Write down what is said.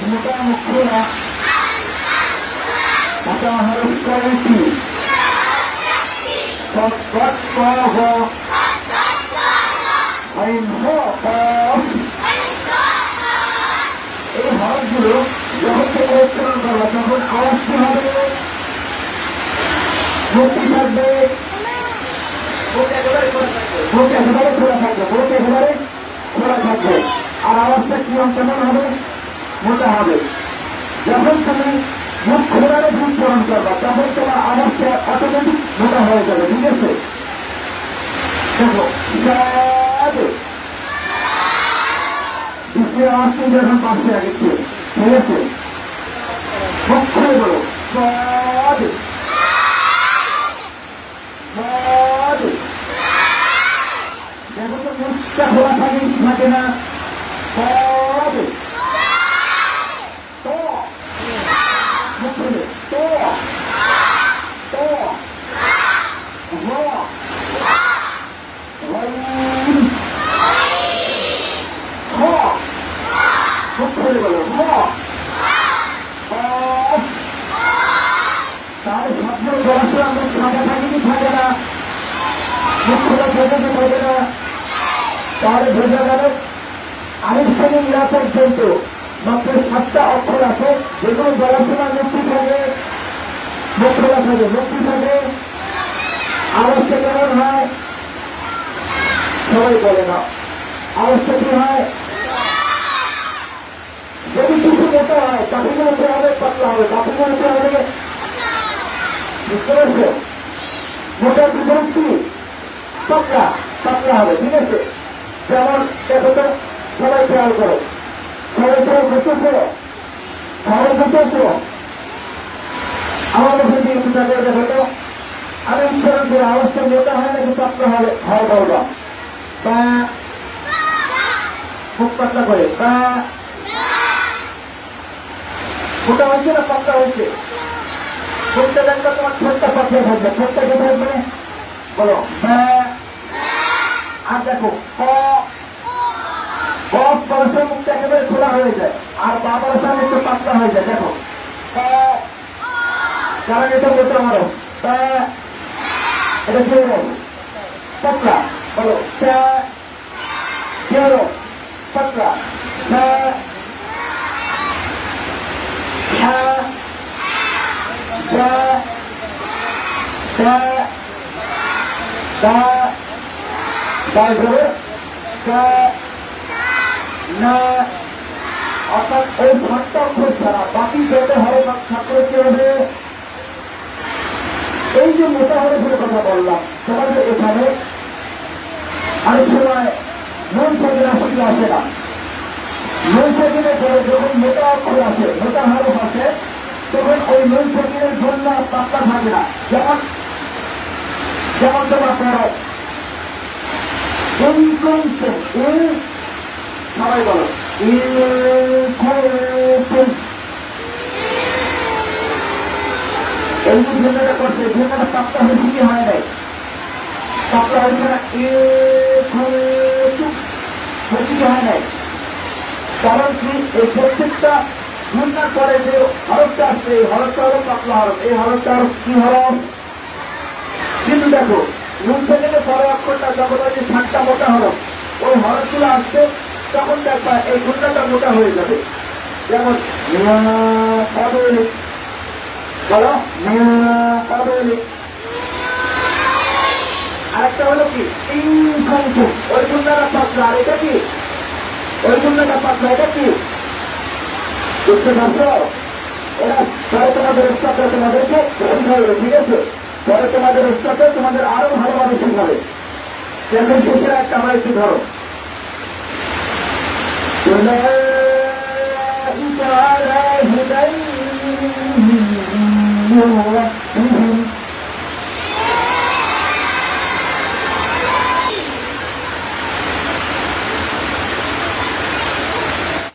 মোটা মুখরা মোটা হরফ কয়েকটি এই হরফগুলো যখন থেকে উচ্চারণ করবো তখন আওয়াজ কি হবে? মুক্তি থাকবে, মুখ একেবারে খোলা থাকবে। আর আওয়াজটা কি কেমন হবে? মোটা হবে। যখন তুমি মুখ খোলা রেখে উচ্চারণ করবা তখন তোমার আওয়াজটা অটোমেটিক মোটা হয়ে যাবে। ঠিক আছে? দেখো বিশ্বের আওয়াজটি যখন পাশে আগে ঠিক আছে, মুখ খুলে বলো দেখো তো মুখটা খোলা থাকে কি থাকে না? তার স্বপ্ন গবেষণা মুখ ফাঁকা থাকে কি থাকে না? মুখ খোলা থাকে কি থাকে না? তাহলে বোঝা গেল আনুষ্ঠানিক ইরা পর্যন্ত মাত্র 7টা অক্ষর আছে যেগুলো গবেষণা মুক্তি থাকে, মুখ খোলা থাকে, মুক্তি থাকে। আওয়াজটা কেমন হয়? সবাই বলে না। আওয়াজটা কি হয়? যদি কিছু মোটা হয় কাঠিগুলো হতে হবে, পাতলা হবে, কাঠিগুলো হতে হবে। বুঝতে পারছো? মোটার বিপরীত কি? পাতলা, পাতলা হবে। ঠিক আছে? যেমন দেখো তো, সবাই খেয়াল করো, সবাই খেয়াল করতেছ, সবাই করতেছ। আমার মুখে দিয়ে চিন্তা করে দেখো তো, আমি উচ্চারণ করে আওয়াজটা মোটা হয় নাকি পাতলা হবে? হয় বলবা বা খুব পাতলা করে বা মোটা হয়েছে না পাতলা হয়েছে? ঠোঁটটা দেখবে তোমার ঠোঁটটা পাতলা থাকবে, ঠোঁটটা কি থাকবে? বলো আর দেখো বরসের মুখটা একেবারে খোলা হয়ে যায় আর বাবার সামনে একটু পাতলা হয়ে যায়। দেখো কারণ এটা মোটা মারো, এটা কি হলো? পাতলা। বলো কি হলো? পাতলা। অর্থাৎ ওই 7টা অক্ষর ছাড়া বাকি যত হরফ ছাত্র কি হবে? এই যে মোটা হরফের কথা বললাম তোমাদের এখানে অনেক সময় নুন সাকিন আসলে আসে না। নুন সাকিনের পরে যখন মোটা অক্ষর আসে, মোটা হরফ আসে, তখন ওই নুন সাকিনের জন্য পাত্তা থাকে না। যেমন তোমার পড়ো সবাই বলো এই যে ঝুঁকাটা করছে, ঝুঁকাটা পাত্তা হয়েছে কি হয় নাই? পাত্তা হয়েছে না, হয়েছে কি হয় নাই? কারণ কি এই প্রত্যেকটা ঝুঁকার পরে যে হরফটা আসছে, এই হরফটা হলো পাতলা হরফ, এই হরফটা কি হরফ? কিন্তু দেখো নুন থেকে পরে অক্ষরটা যখন ওই যে 7টা মোটা হরফ, ওই হরফগুলো আসছে তখন দেখবা এই ঘূর্ণাটা মোটা হয়ে যাবে। যেমন বলো আরেকটা হলো কি ওই ঘূর্ণাটা পাতলা, আর এটা কি? ওই ঘূর্ণাটা পাতলা, এটা কি? বুঝতে পারছো? এরা পরে তোমাদের স্টাফে তোমাদেরকে শিখাবে। ঠিক আছে? পরে তোমাদের স্টাফে তোমাদের আরো ভালোভাবে শিখাবে। যেমন শেষের একটা আমার একটু ধরো على هدى